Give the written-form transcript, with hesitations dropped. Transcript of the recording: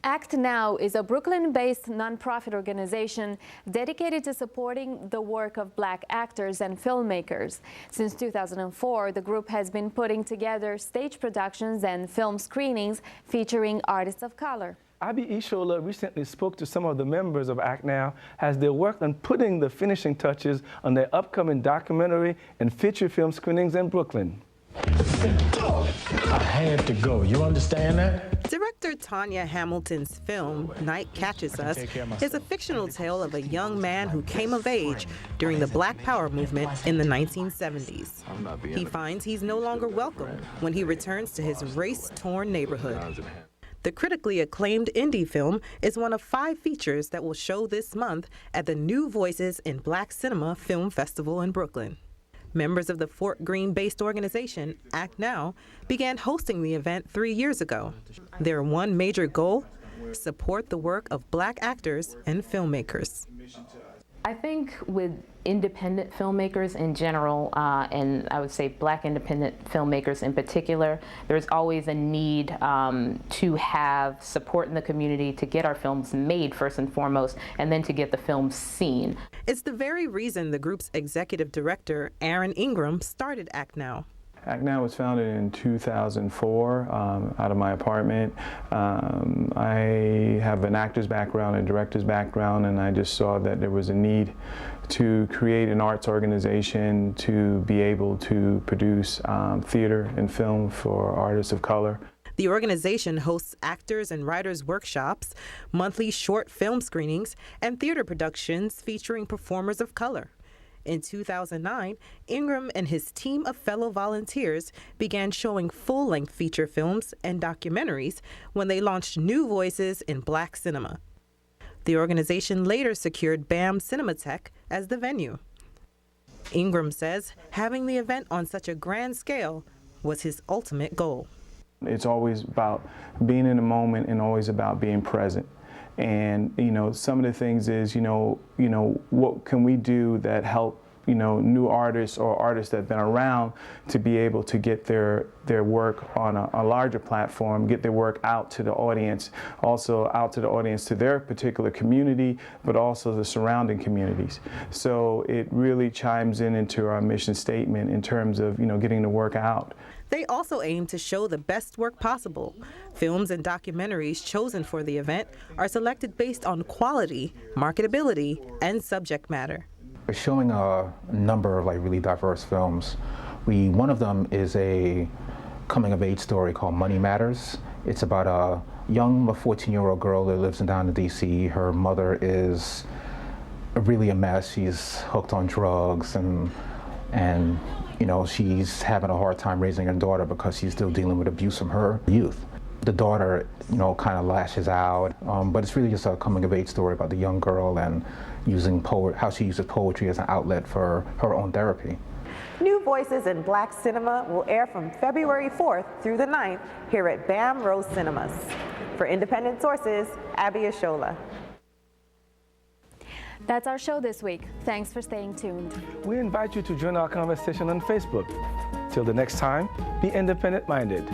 ActNow is a Brooklyn-based nonprofit organization dedicated to supporting the work of Black actors and filmmakers. Since 2004, the group has been putting together stage productions and film screenings featuring artists of color. Abi Ishola recently spoke to some of the members of ActNow as they worked on putting the finishing touches on their upcoming documentary and feature film screenings in Brooklyn. I had to go. You understand that? Director Tanya Hamilton's film, Night Catches Us, is a fictional tale of a young man who came of age during the Black Power movement in the 1970s. He finds he's no longer welcome when he returns to his race-torn neighborhood. The critically acclaimed indie film is one of 5 features that will show this month at the New Voices in Black Cinema Film Festival in Brooklyn. Members of the Fort Greene-based organization, ActNow, began hosting the event 3 years ago. Their one major goal? Support the work of Black actors and filmmakers. I think with independent filmmakers in general, and I would say Black independent filmmakers in particular, there's always a need to have support in the community to get our films made first and foremost, and then to get the films seen. It's the very reason the group's executive director, Aaron Ingram, started ActNow. ActNow was founded in 2004 out of my apartment. I have an actor's background and director's background, and I just saw that there was a need to create an arts organization to be able to produce theater and film for artists of color. The organization hosts actors and writers workshops, monthly short film screenings, and theater productions featuring performers of color. In 2009, Ingram and his team of fellow volunteers began showing full-length feature films and documentaries when they launched New Voices in Black Cinema. The organization later secured BAM Cinematheque as the venue. Ingram says having the event on such a grand scale was his ultimate goal. It's always about being in the moment and always about being present. And, some of the things is, what can we do that help, new artists or artists that have been around to be able to get their work on a larger platform, get their work out to the audience, also out to the audience to their particular community, but also the surrounding communities. So it really chimes into our mission statement in terms of, getting the work out. They also aim to show the best work possible. Films and documentaries chosen for the event are selected based on quality, marketability, and subject matter. We're showing a number of really diverse films. One of them is a coming-of-age story called Money Matters. It's about a young 14-year-old girl that lives down in D.C. Her mother is really a mess. She's hooked on drugs and she's having a hard time raising her daughter because she's still dealing with abuse from her youth. The daughter, kind of lashes out, but it's really just a coming-of-age story about the young girl and how she uses poetry as an outlet for her own therapy. New Voices in Black Cinema will air from February 4th through the 9th here at BAM Rose Cinemas. For Independent Sources, Abi Ishola. That's our show this week. Thanks for staying tuned. We invite you to join our conversation on Facebook. Till the next time, be independent-minded.